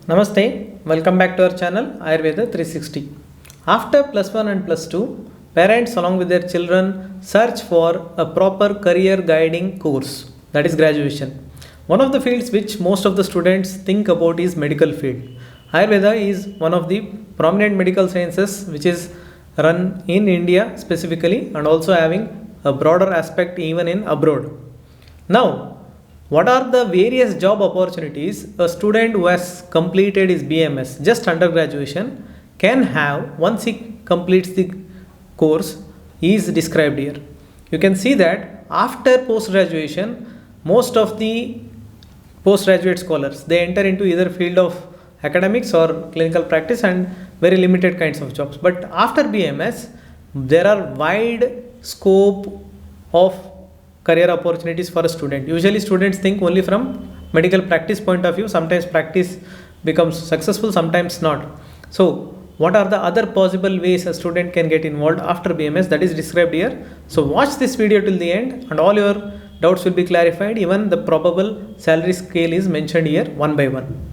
Namaste, welcome back to our channel Ayurveda 360. After plus 1 and plus 2, parents along with their children search for a proper career guiding course, that is graduation. One of the fields which most of the students think about is medical field. Ayurveda is one of the prominent medical sciences which is run in India specifically and also having a broader aspect even in abroad. Now, what are the various job opportunities a student who has completed his BMS just under graduation can have once he completes the course is described here. You can see that after post graduation, most of the postgraduate scholars they enter into either field of academics or clinical practice and very limited kinds of jobs. But after BMS, there are wide scope of career opportunities for a student. Usually students think only from medical practice point of view. Sometimes practice becomes successful, sometimes not. So what are the other possible ways a student can get involved after BMS, that is described here. So watch this video till the end and all your doubts will be clarified. Even the probable salary scale is mentioned here one by one.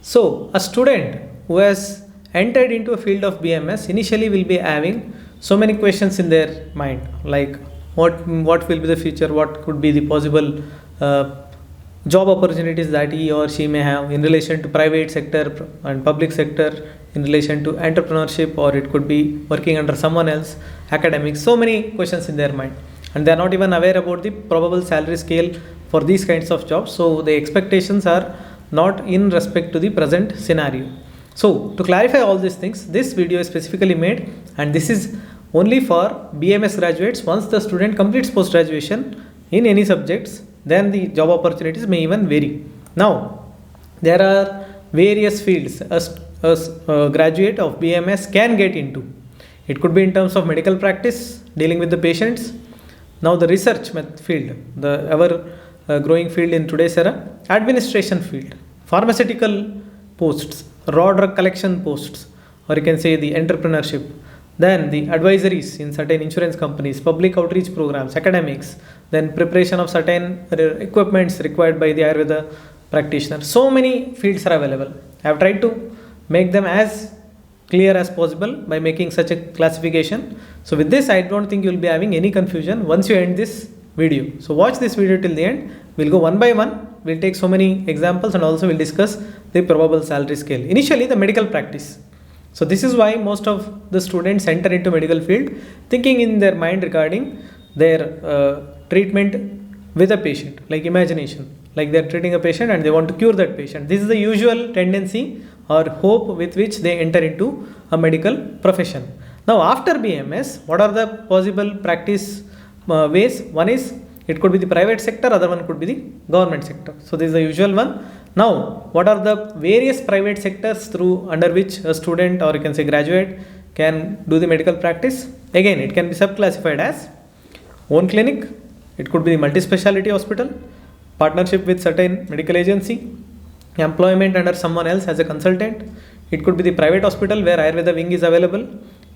So, a student who has entered into a field of BMS initially will be having so many questions in their mind, like what will be the future, what could be the possible job opportunities that he or she may have in relation to private sector and public sector, in relation to entrepreneurship, or it could be working under someone else, academics, so many questions in their mind. And they are not even aware about the probable salary scale for these kinds of jobs. So, the expectations are not in respect to the present scenario. So to clarify all these things, this video is specifically made and this is only for BMS graduates. Once the student completes post graduation in any subjects, then the job opportunities may even vary. Now there are various fields a graduate of BMS can get into. It could be in terms of medical practice, dealing with the patients. Now the research field, the ever growing field in today's era, administration field, pharmaceutical posts, raw drug collection posts, or you can say the entrepreneurship, then the advisories in certain insurance companies, public outreach programs, academics, then preparation of certain equipments required by the Ayurveda practitioner. So many fields are available. I have tried to make them as clear as possible by making such a classification. So with this, I don't think you will be having any confusion once you end this video. So watch this video till the end. We'll go one by one. We'll take so many examples and also we'll discuss the probable salary scale. Initially, the medical practice. So this is why most of the students enter into medical field thinking in their mind regarding their treatment with a patient, like imagination, like they're treating a patient and they want to cure that patient. This is the usual tendency or hope with which they enter into a medical profession. Now after BMS, what are the possible practice ways? One is it could be the private sector, other one could be the government sector. So this is the usual one. Now what are the various private sectors through under which a student or you can say graduate can do the medical practice? Again, it can be subclassified as own clinic, it could be the multi-speciality hospital, partnership with certain medical agency, employment under someone else as a consultant. It could be the private hospital where Ayurveda wing is available.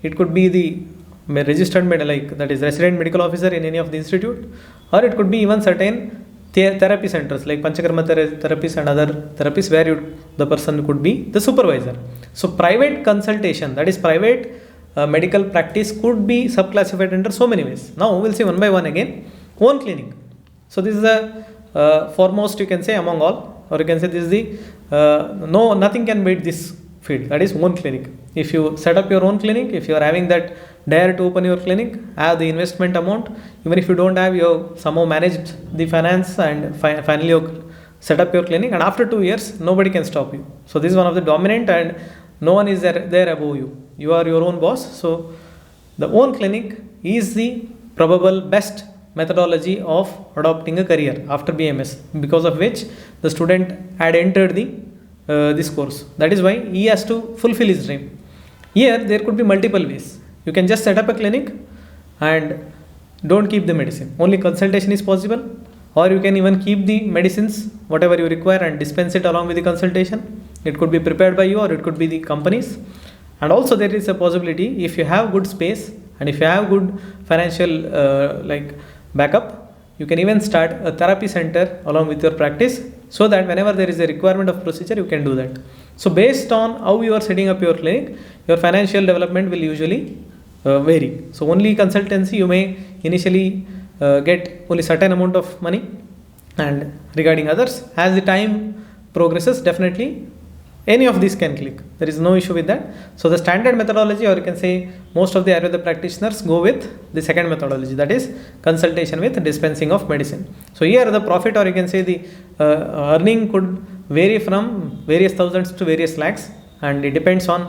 It could be the registered like that is resident medical officer in any of the institute, or it could be even certain therapy centers like Panchakarma therapies and other therapies where the person could be the supervisor. So private consultation, that is private medical practice, could be subclassified under so many ways. Now we'll see one by one again. Own clinic. So this is the foremost, you can say, among all, or you can say this is the nothing can beat this field, that is own clinic. If you set up your own clinic, if you are having that dare to open your clinic, have the investment amount, even if you don't have, you somehow managed the finance and finally you set up your clinic, and after 2 years nobody can stop you. So this is one of the dominant and no one is there above you. You are your own boss. So the own clinic is the probable best methodology of adopting a career after BMS, because of which the student had entered this course. That is why he has to fulfill his dream. Here there could be multiple ways. You can just set up a clinic and don't keep the medicine. Only consultation is possible, or you can even keep the medicines whatever you require and dispense it along with the consultation. It could be prepared by you or it could be the companies. And also there is a possibility, if you have good space and if you have good financial like backup, you can even start a therapy center along with your practice, so that whenever there is a requirement of procedure, you can do that. So based on how you are setting up your clinic, your financial development will usually vary. So only consultancy you may initially get only certain amount of money, and regarding others, as the time progresses, definitely any of these can click. There is no issue with that. So the standard methodology, or you can say most of the Ayurveda practitioners go with the second methodology, that is consultation with dispensing of medicine. So here the profit, or you can say the earning could vary from various thousands to various lakhs, and it depends on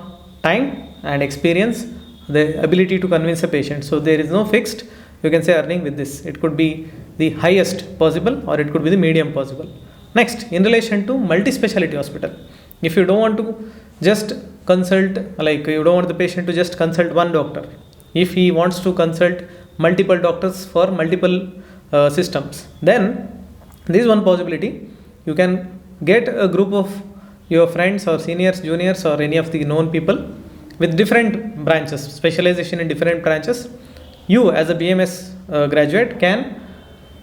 time and experience, the ability to convince a patient. So there is no fixed, you can say, earning with this. It could be the highest possible, or it could be the medium possible. Next, in relation to multi-speciality hospital, if you don't want to just consult, like you don't want the patient to just consult one doctor, if he wants to consult multiple doctors for multiple systems, then this is one possibility. You can get a group of your friends or seniors, juniors, or any of the known people with different branches, specialization in different branches. You as a BMS graduate can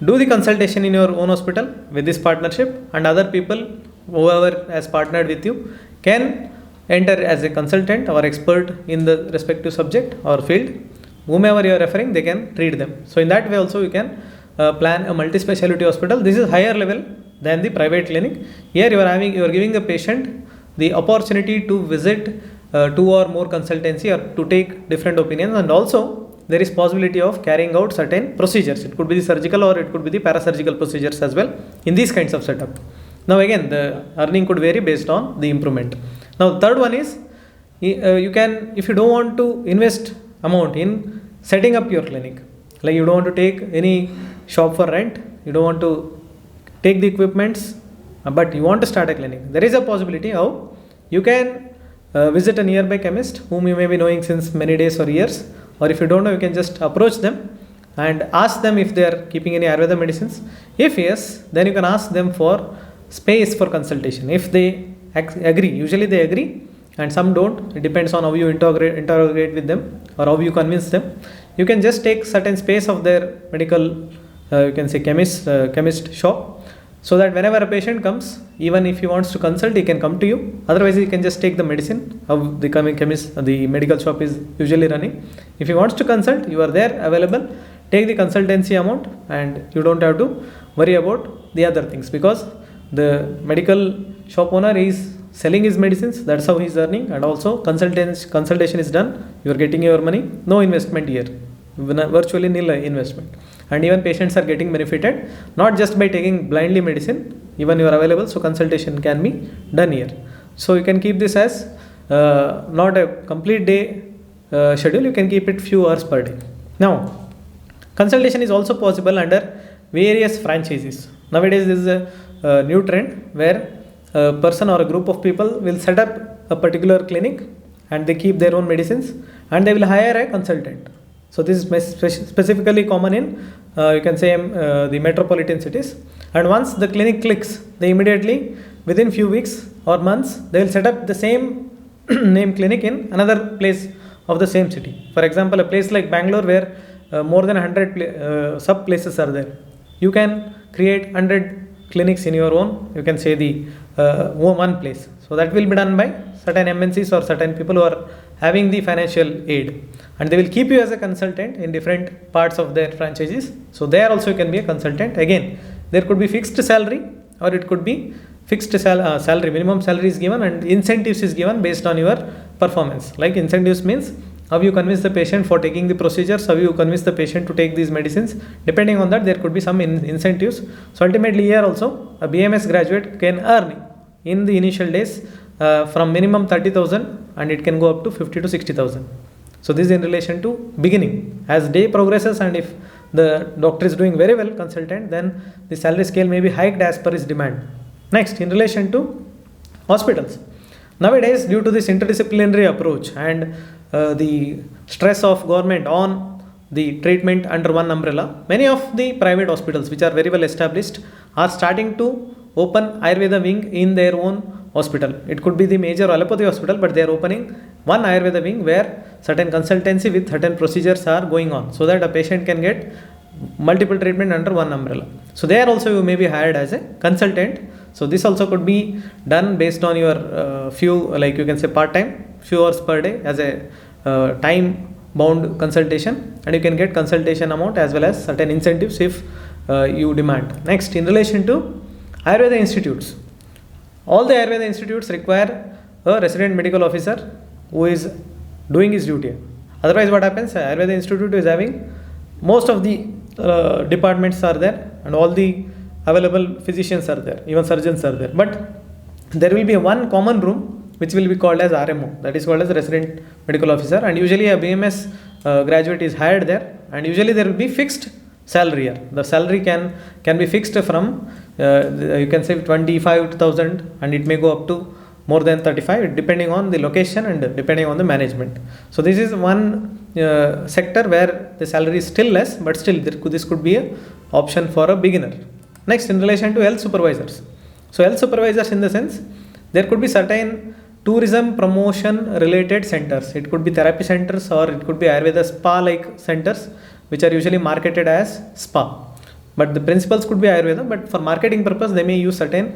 do the consultation in your own hospital with this partnership, and other people, whoever has partnered with you, can enter as a consultant or expert in the respective subject or field. Whomever you are referring, they can treat them. So in that way also you can plan a multi-speciality hospital. This is higher level than the private clinic. Here you are giving the patient the opportunity to visit two or more consultancy, or to take different opinions, and also there is possibility of carrying out certain procedures. It could be the surgical, or it could be the parasurgical procedures as well in these kinds of setup. Now again, the earning could vary based on the improvement. Now third one is, you can, if you don't want to invest amount in setting up your clinic, like you don't want to take any shop for rent, you don't want to take the equipments, but you want to start a clinic, there is a possibility how you can visit a nearby chemist whom you may be knowing since many days or years, or if you don't know, you can just approach them and ask them if they are keeping any Ayurveda medicines. If yes, then you can ask them for space for consultation. If they agree, usually they agree, and some don't, it depends on how you interrogate with them or how you convince them. You can just take certain space of their medical, you can say chemist shop, so that whenever a patient comes, even if he wants to consult, he can come to you. Otherwise, he can just take the medicine of the the medical shop is usually running. If he wants to consult, you are there available. Take the consultancy amount, and you don't have to worry about the other things, because the medical shop owner is selling his medicines. That's how he is earning, and also consultation is done. You are getting your money. No investment here, virtually nil investment. And even patients are getting benefited, not just by taking blindly medicine, even you are available, so consultation can be done here. So you can keep this as not a complete day schedule, you can keep it few hours per day. Now, consultation is also possible under various franchises. Nowadays there is a new trend where a person or a group of people will set up a particular clinic, and they keep their own medicines, and they will hire a consultant. So this is specifically common in you can say the metropolitan cities. And once the clinic clicks, they immediately, within few weeks or months, they will set up the same name clinic in another place of the same city. For example, a place like Bangalore, where more than 100 sub places are there. You can create 100 clinics in your own, you can say the one place. So that will be done by certain MNCs or certain people who are having the financial aid, and they will keep you as a consultant in different parts of their franchises. So there also you can be a consultant. Again, there could be fixed salary, or it could be fixed salary, minimum salary is given, and incentives is given based on your performance. Like incentives means how you convince the patient for taking the procedures, how you convince the patient to take these medicines. Depending on that, there could be some incentives. So ultimately here also, a BMS graduate can earn in the initial days from minimum 30,000, and it can go up to 50 to 60,000. So this is in relation to beginning. As day progresses, and if the doctor is doing very well, consultant, then the salary scale may be hiked as per his demand. Next, in relation to hospitals. Nowadays, due to this interdisciplinary approach and the stress of government on the treatment under one umbrella, many of the private hospitals which are very well established are starting to open Ayurveda wing in their own hospital. It could be the major allopathy hospital, but they are opening one Ayurveda wing where certain consultancy with certain procedures are going on, so that a patient can get multiple treatment under one umbrella. So there also you may be hired as a consultant. So this also could be done based on your few, like you can say part-time, few hours per day as a time bound consultation, and you can get consultation amount as well as certain incentives if you demand. Next, in relation to Ayurveda institutes, all the Ayurveda institutes require a resident medical officer who is doing his duty. Otherwise what happens, Ayurveda institute is having most of the departments are there and all the available physicians are there, even surgeons are there, but there will be one common room which will be called as RMO, that is called as resident medical officer, and usually a BMS graduate is hired there, and usually there will be fixed salary here. The salary can be fixed from you can say 25,000 and it may go up to more than 35 depending on the location and depending on the management. So this is one sector where the salary is still less, but still this could be an option for a beginner. Next, in relation to health supervisors. So health supervisors, in the sense, there could be certain tourism promotion related centers. It could be therapy centers or it could be Ayurveda spa like centers which are usually marketed as spa, but the principles could be Ayurveda, but for marketing purpose they may use certain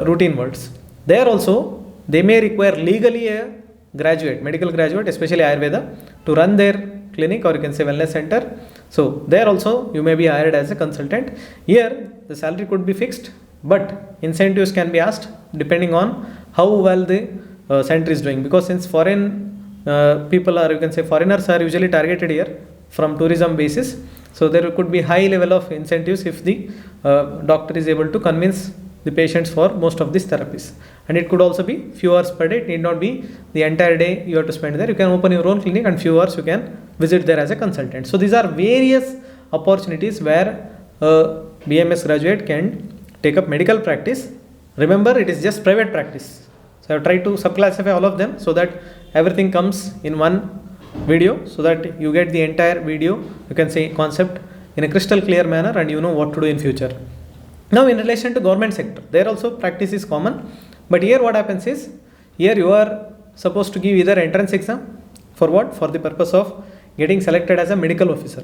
routine words. There also they may require legally a graduate, medical graduate, especially Ayurveda, to run their clinic or you can say wellness center. So there also you may be hired as a consultant. Here the salary could be fixed, but incentives can be asked depending on how well the center is doing, because since foreign people are, you can say foreigners are usually targeted here from tourism basis, so there could be high level of incentives if the doctor is able to convince the patients for most of these therapies. And it could also be few hours per day, it need not be the entire day you have to spend there. You can open your own clinic and few hours you can visit there as a consultant. So these are various opportunities where a BMS graduate can take up medical practice. Remember, it is just private practice. So I have tried to subclassify all of them so that everything comes in one video, so that you get the entire video, you can say concept in a crystal clear manner, and you know what to do in future. Now in relation to government sector, there also practice is common, but here what happens is, here you are supposed to give either entrance exam for what, for the purpose of getting selected as a medical officer.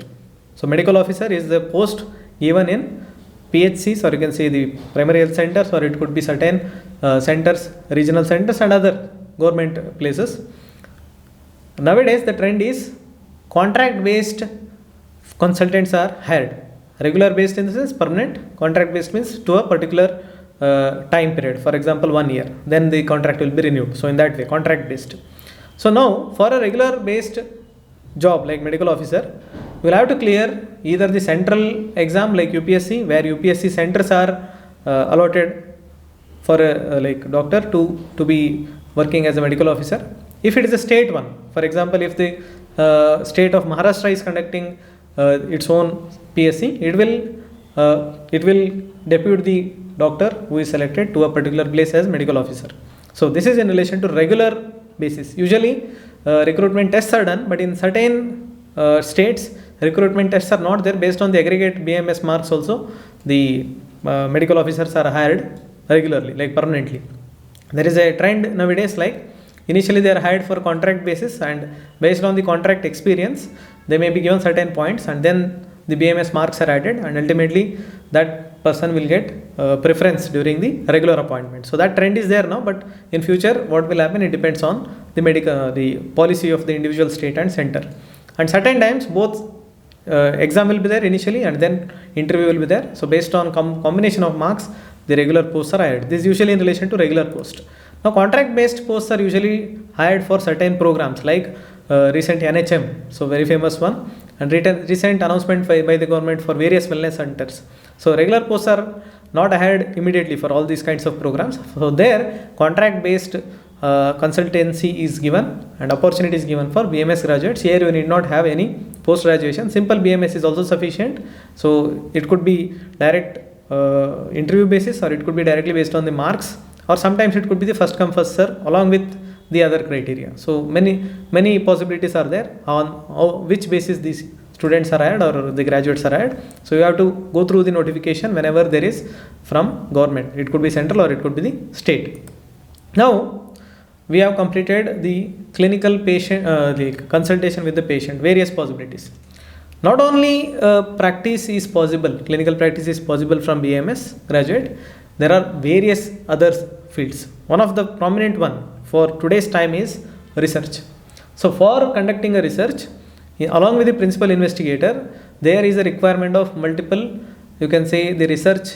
So medical officer is the post given in PHCs, or you can say the primary health centers, or it could be certain centers, regional centers and other government places. Nowadays the trend is contract based consultants are hired. Regular based in the sense permanent, contract based means to a particular time period, for example 1 year, then the contract will be renewed. So in that way, contract based. So now for a regular based job like medical officer, you will have to clear either the central exam like UPSC, where UPSC centers are allotted for a like doctor to be working as a medical officer. If it is a state one, for example, if the state of Maharashtra is conducting its own PSC, it will depute the doctor who is selected to a particular place as medical officer. So this is in relation to regular basis. Usually recruitment tests are done, but in certain states recruitment tests are not there. Based on the aggregate BMS marks also, the medical officers are hired regularly, like permanently. There is a trend nowadays, like initially they are hired for contract basis, and based on the contract experience they may be given certain points, and then the BMS marks are added, and ultimately that person will get preference during the regular appointment. So that trend is there now, but in future what will happen, it depends on the policy of the individual state and center. And certain times both exam will be there initially and then interview will be there. So based on combination of marks, the regular posts are hired. This is usually in relation to regular post. Now contract based posts are usually hired for certain programs like recent NHM, so very famous one, and recent announcement by the government for various wellness centers. So regular posts are not hired immediately for all these kinds of programs. So there contract based consultancy is given and opportunity is given for BMS graduates. Here you need not have any post graduation, simple BMS is also sufficient. So it could be direct interview basis, or it could be directly based on the marks, or sometimes it could be the first come first serve along with the other criteria. So many possibilities are there on which basis these students are hired or the graduates are hired. So you have to go through the notification whenever there is from government. It could be central or it could be the state. Now we have completed the clinical patient, the consultation with the patient, various possibilities. Not only practice is possible, clinical practice is possible from BMS graduate, there are various other fields. One of the prominent one for today's time is research. So for conducting a research, along with the principal investigator, there is a requirement of multiple, you can say, the research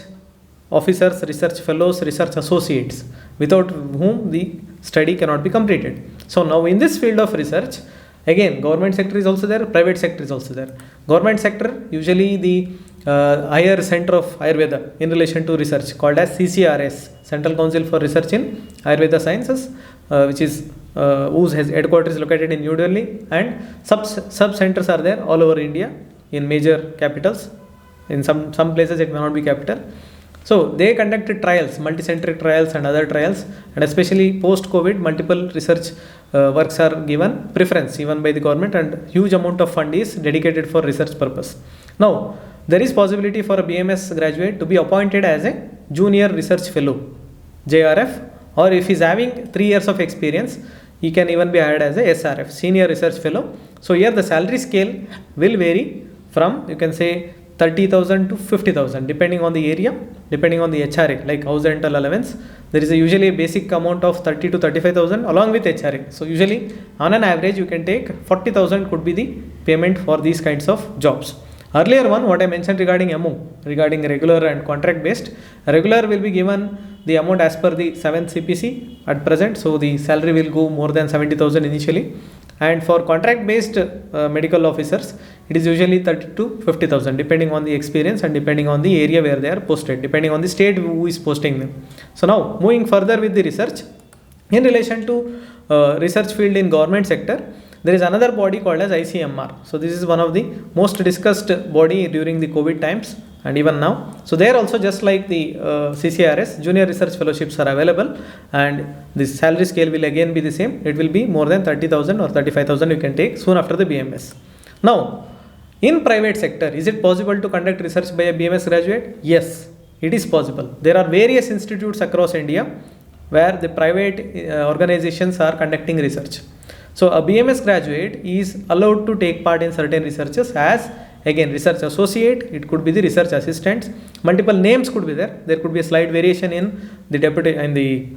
officers, research fellows, research associates, without whom the study cannot be completed. So now in this field of research, again, government sector is also there, private sector is also there. Government sector, usually the higher center of Ayurveda in relation to research, called as CCRS, Central Council for Research in Ayurveda Sciences, which is whose headquarters is located in New Delhi, and sub centers are there all over India in major capitals. In some places it may not be capital. So they conducted trials, multicentric trials and other trials, and especially post-COVID, multiple research works are given preference even by the government, and huge amount of fund is dedicated for research purpose. Now, there is possibility for a BMS graduate to be appointed as a junior research fellow, JRF, or if he is having 3 years of experience, he can even be hired as a SRF, senior research fellow. So here the salary scale will vary from, you can say, 30,000 to 50,000 depending on the area, depending on the HRA, like house rental allowance. There is usually a basic amount of 30 to 35,000 along with HRA. So usually on an average you can take 40,000 could be the payment for these kinds of jobs. Earlier one, what I mentioned regarding MO, regarding regular and contract based, regular will be given the amount as per the 7th CPC at present. So the salary will go more than 70,000 initially. And for contract based medical officers, it is usually 30 to 50,000 depending on the experience and depending on the area where they are posted, depending on the state who is posting them. So now moving further with the research, in relation to research field in government sector, there is another body called as ICMR. So this is one of the most discussed body during the COVID times and even now. So there also, just like the CCRS, junior research fellowships are available, and the salary scale will again be the same. It will be more than 30,000 or 35,000 you can take soon after the BMS. Now, in private sector, is it possible to conduct research by a BMS graduate? Yes, it is possible. There are various institutes across India where the private organizations are conducting research. So a BMS graduate is allowed to take part in certain researches as, again, research associate, it could be the research assistant, multiple names could be there. There could be a slight variation in the deputy and the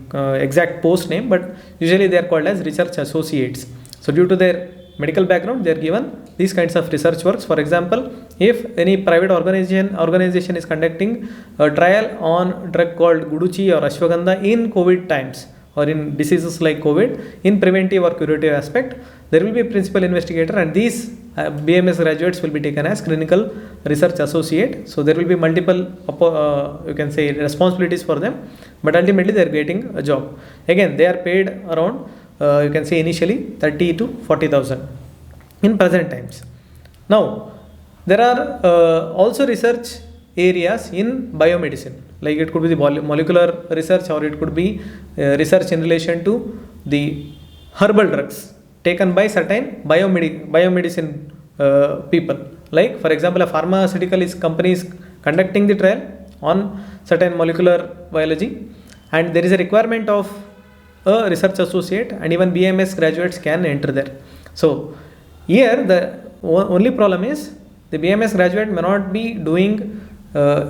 exact post name, but usually they are called as research associates. So due to their medical background, they are given these kinds of research works. For example, if any private organization is conducting a trial on drug called Guduchi or Ashwagandha in COVID times, or in diseases like COVID, in preventive or curative aspect, there will be a principal investigator, and these BMS graduates will be taken as clinical research associate. So there will be multiple, you can say, responsibilities for them, but ultimately they are getting a job. Again, they are paid around, you can say, initially 30 to 40,000 in present times. Now, there are also research areas in biomedicine, like it could be the molecular research, or it could be research in relation to the herbal drugs taken by certain biomedicine people. Like for example, a pharmaceutical company is conducting the trial on certain molecular biology, and there is a requirement of a research associate, and even BMS graduates can enter there. So here the only problem is the BMS graduate may not be doing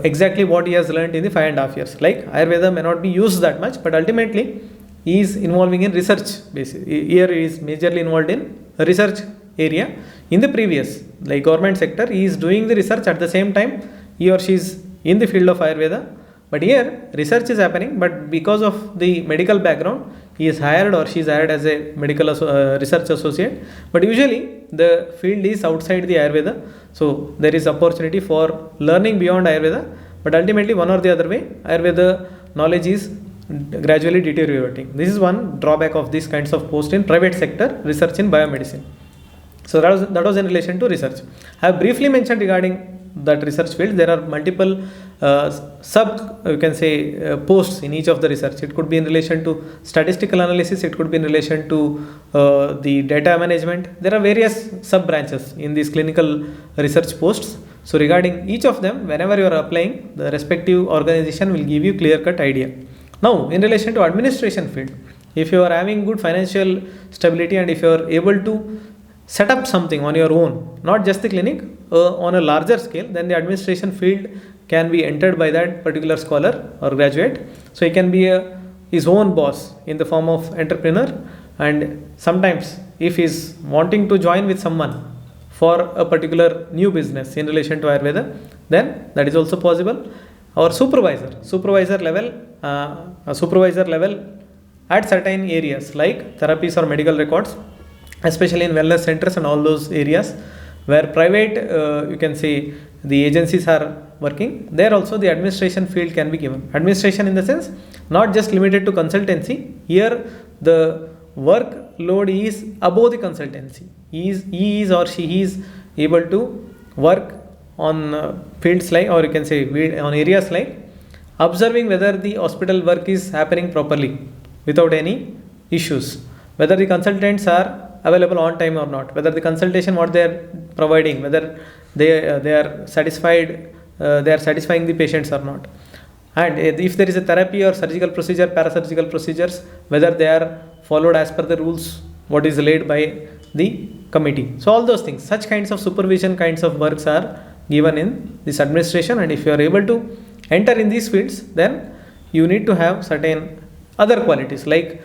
exactly what he has learned in the 5.5 years. Like Ayurveda may not be used that much, but ultimately he is involving in research basis. Here he is majorly involved in a research area. In the previous, like government sector, he is doing the research at the same time he or she is in the field of Ayurveda. But here research is happening, but because of the medical background, he is hired or she is hired as a medical research associate. But usually the field is outside the Ayurveda, so there is opportunity for learning beyond Ayurveda. But ultimately, one or the other way, Ayurveda knowledge is gradually deteriorating. This is one drawback of these kinds of posts in private sector research in biomedicine. So that was in relation to research. I have briefly mentioned regarding that research field. There are multiple you can say posts in each of the research. It could be in relation to statistical analysis, it could be in relation to the data management. There are various sub branches in these clinical research posts. So regarding each of them, whenever you are applying, the respective organization will give you clear cut idea. Now in relation to administration field, If you are having good financial stability and if you are able to set up something on your own, not just the clinic, on a larger scale, then the administration field can be entered by that particular scholar or graduate. So he can be his own boss in the form of entrepreneur, and sometimes if he is wanting to join with someone for a particular new business in relation to Ayurveda, then that is also possible. Or supervisor level, a supervisor level at certain areas like therapies or medical records, especially in wellness centers and all those areas where private, you can say, the agencies are working. There also the administration field can be given. Administration in the sense not just limited to consultancy. Here the workload is above the consultancy. He is or she is able to work on fields like, or you can say on areas like observing whether the hospital work is happening properly without any issues, whether the consultants are available on time or not, whether the consultation what they are providing, whether they are satisfied, they are satisfying the patients or not, and if there is a therapy or surgical procedure, parasurgical procedures, whether they are followed as per the rules what is laid by the committee. So all those things, such kinds of supervision kinds of works are given in this administration, and if you are able to enter in these fields, then you need to have certain other qualities like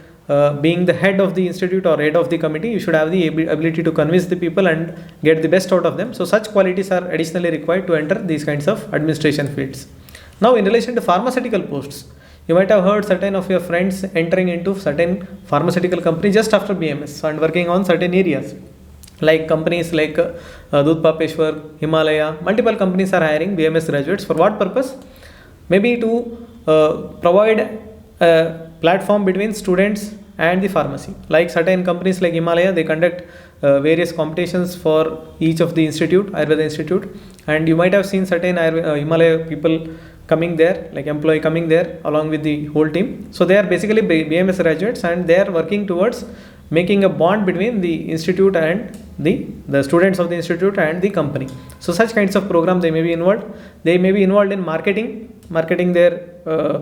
being the head of the institute or head of the committee. You should have the ability to convince the people and get the best out of them. So such qualities are additionally required to enter these kinds of administration fields. Now in relation to pharmaceutical posts, you might have heard certain of your friends entering into certain pharmaceutical company just after BMS and working on certain areas like companies like Dudh Papeshwar, Himalaya. Multiple companies are hiring BMS graduates. For what purpose? Maybe to provide a platform between students and the pharmacy. Like certain companies like Himalaya, they conduct various competitions for each of the institute, Ayurveda institute, and you might have seen certain Himalaya people coming there, like employee coming there along with the whole team. So they are basically BMS graduates, and they are working towards making a bond between the institute and the students of the institute and the company. So such kinds of programs they may be involved. They may be involved in marketing their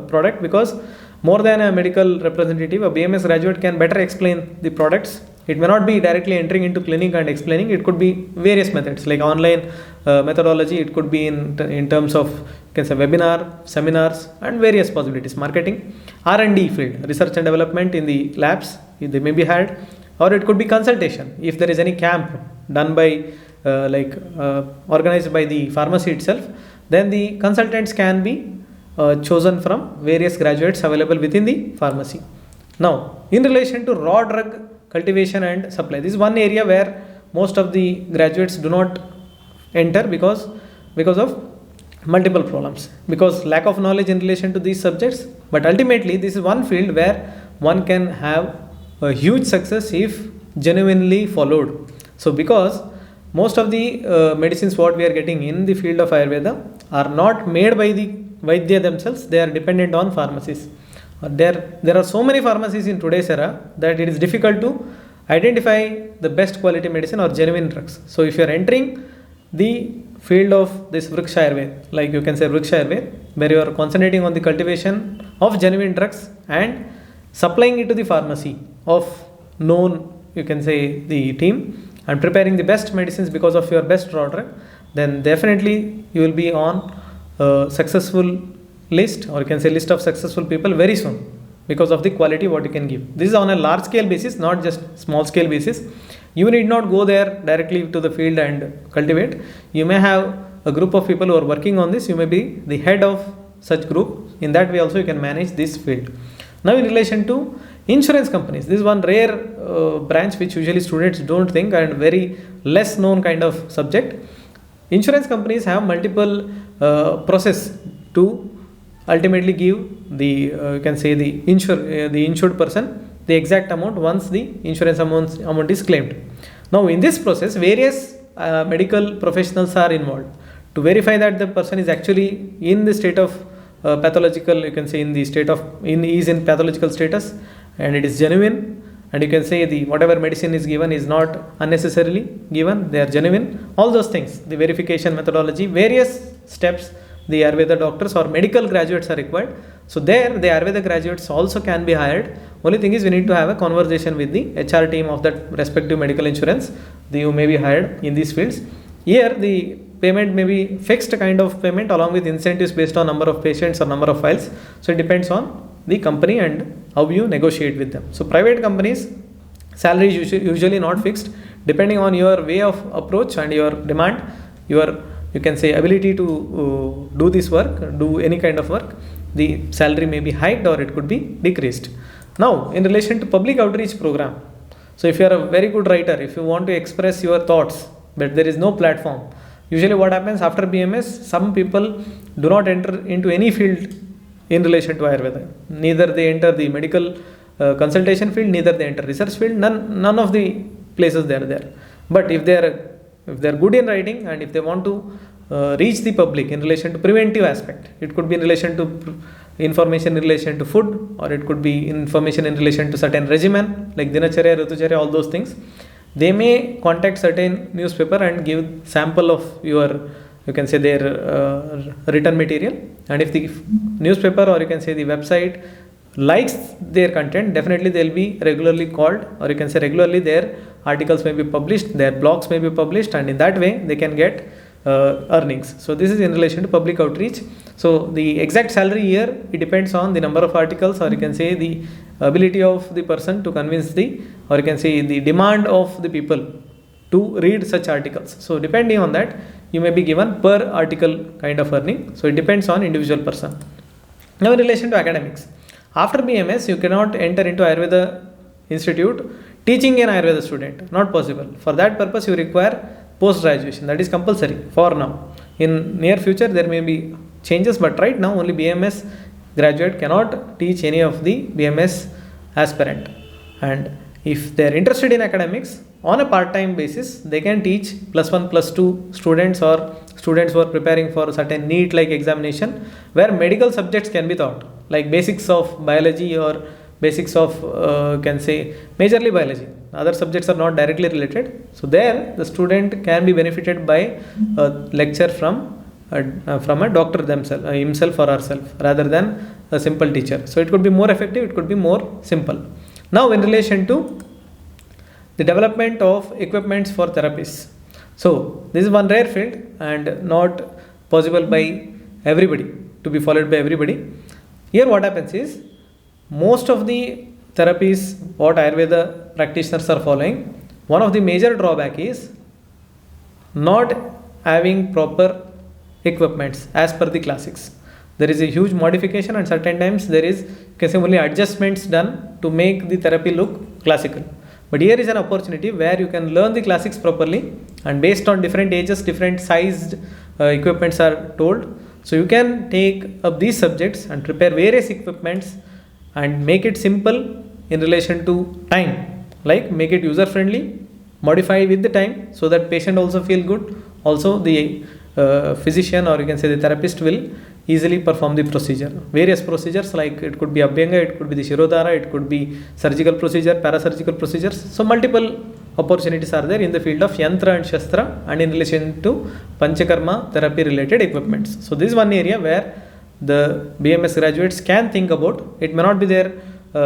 product, because more than a medical representative, a BMS graduate can better explain the products. It may not be directly entering into clinic and explaining. It could be various methods like online methodology. It could be in terms of, you can say, webinar, seminars, and various possibilities. Marketing, R&D field, research and development in the labs, they may be had, or it could be consultation. If there is any camp done by organized by the pharmacy itself, then the consultants can be chosen from various graduates available within the pharmacy. Now, in relation to raw drug cultivation and supply, this is one area where most of the graduates do not enter because of multiple problems, because lack of knowledge in relation to these subjects. But ultimately, this is one field where one can have a huge success if genuinely followed. So, because most of the medicines what we are getting in the field of Ayurveda are not made by the Vaidya themselves, they are dependent on pharmacies. There are so many pharmacies in today's era that it is difficult to identify the best quality medicine or genuine drugs. So if you are entering the field of this Vriksha Ayurveda, like you can say Vriksha Ayurveda, where you are concentrating on the cultivation of genuine drugs and supplying it to the pharmacy of known, you can say, the team, and preparing the best medicines because of your best raw drug, then definitely you will be on a successful list, or you can say list of successful people very soon, because of the quality what you can give. This is on a large scale basis, not just small scale basis. You need not go there directly to the field and cultivate. You may have a group of people who are working on this. You may be the head of such group. In that way also you can manage this field. Now in relation to insurance companies, this is one rare branch which usually students don't think, and very less known kind of subject. Insurance companies have multiple process to ultimately give the you can say the insured person the exact amount once the insurance amount is claimed. Now in this process, various medical professionals are involved to verify that the person is actually in the state of pathological, you can say in the state of is in pathological status, and it is genuine, and you can say the whatever medicine is given is not unnecessarily given, they are genuine. All those things, the verification methodology, various steps the Ayurveda doctors or medical graduates are required. So there the Ayurveda graduates also can be hired Only thing is we need to have a conversation with the HR team of that respective medical insurance that you may be hired in these fields. Here the payment may be fixed kind of payment along with incentives based on number of patients or number of files. So it depends on the company and how you negotiate with them. So private companies, salary is usually not fixed. Depending on your way of approach and your demand, your you can say ability to do this work, do any kind of work, the salary may be hiked or it could be decreased. Now in relation to public outreach program, so if you are a very good writer, if you want to express your thoughts but there is no platform, usually what happens after BMS, some people do not enter into any field in relation to Ayurveda. Neither they enter the medical consultation field, neither they enter research field, none of the places they are there. But if they are good in writing and if they want to reach the public in relation to preventive aspect, it could be in relation to information in relation to food, or it could be information in relation to certain regimen like Dinacharya, Ritucharya, all those things. They may contact certain newspaper and give sample of your, you can say their written material, and if the newspaper or you can say the website likes their content, definitely they will be regularly called, or you can say regularly their articles may be published, their blogs may be published, and in that way they can get earnings. So this is in relation to public outreach. So the exact salary here, it depends on the number of articles, or you can say the ability of the person to convince the, or you can say the demand of the people to read such articles. So depending on that, you may be given per article kind of earning. So it depends on individual person. Now in relation to academics, after BMS you cannot enter into Ayurveda institute teaching an Ayurveda student, not possible. For that purpose you require post graduation, that is compulsory for now. In near future there may be changes, but right now only BMS graduate cannot teach any of the BMS aspirant. And if they are interested in academics, on a part-time basis they can teach +1 +2 students or students who are preparing for a certain NEET like examination, where medical subjects can be taught, like basics of biology or basics of can say majorly biology. Other subjects are not directly related. So there the student can be benefited by a lecture from a doctor himself or herself, rather than a simple teacher. So it could be more effective, it could be more simple. Now in relation to the development of equipments for therapies. So this is one rare field and not possible by everybody, to be followed by everybody. Here what happens is, most of the therapies what Ayurveda practitioners are following, one of the major drawback is not having proper equipments as per the classics. There is a huge modification, and certain times there is, you can say, only adjustments done to make the therapy look classical. But here is an opportunity where you can learn the classics properly, and based on different ages, different sized equipments are told. So you can take up these subjects and prepare various equipments and make it simple in relation to time, like make it user friendly, modify with the time so that patient also feel good. Also the physician, or you can say the therapist, will easily perform the procedure. Various procedures, like it could be Abhyanga, it could be the Shirodhara, it could be surgical procedure, parasurgical procedures. So multiple opportunities are there in the field of Yantra and Shastra, and in relation to Panchakarma therapy related equipments. So this is one area where the BMS graduates can think about. It may not be their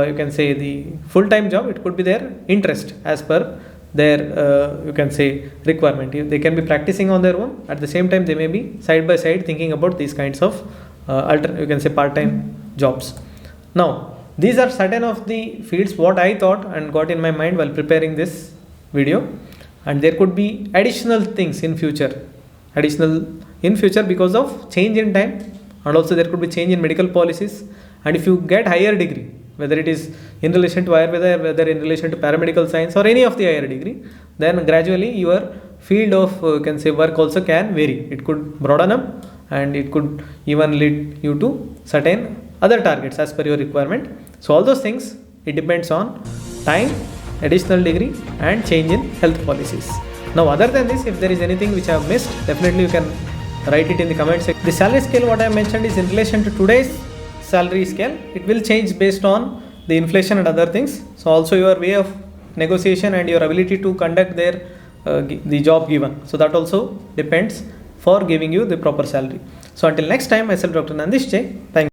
you can say the full-time job, it could be their interest as per their you can say requirement. They can be practicing on their own, at the same time they may be side by side thinking about these kinds of you can say part-time jobs. Now these are certain of the fields what I thought and got in my mind while preparing this video, and there could be additional things in future because of change in time, and also there could be change in medical policies. And if you get higher degree, whether it is in relation to Ayurveda, whether in relation to paramedical science or any of the higher degree, then gradually your field of can say work also can vary. It could broaden up, and it could even lead you to certain other targets as per your requirement. So all those things, it depends on time, additional degree, and change in health policies. Now other than this, if there is anything which I have missed, definitely you can write it in the comment section. The salary scale what I mentioned is in relation to today's salary scale. It will change based on the inflation and other things. So also your way of negotiation and your ability to conduct their the job given. So that also depends for giving you the proper salary. So until next time, myself Dr. Nandish J. Thank you.